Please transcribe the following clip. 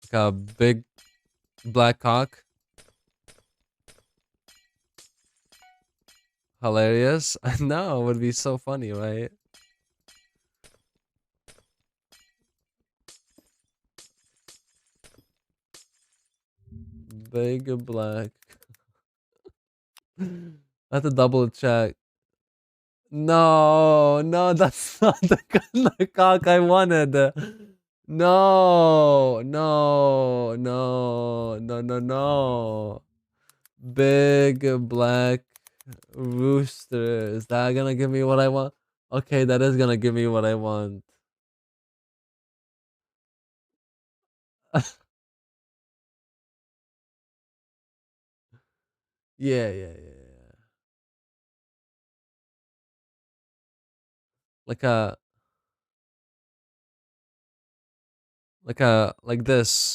Like a big black cock. Hilarious. I know, it would be so funny, right? Big black. I have to double check. No, no, that's not the kind of cock I wanted. No, no, no, no, no, no. Big black rooster. Is that gonna give me what I want? Okay, that is gonna give me what I want. Yeah, yeah, yeah, yeah. Like a, like this.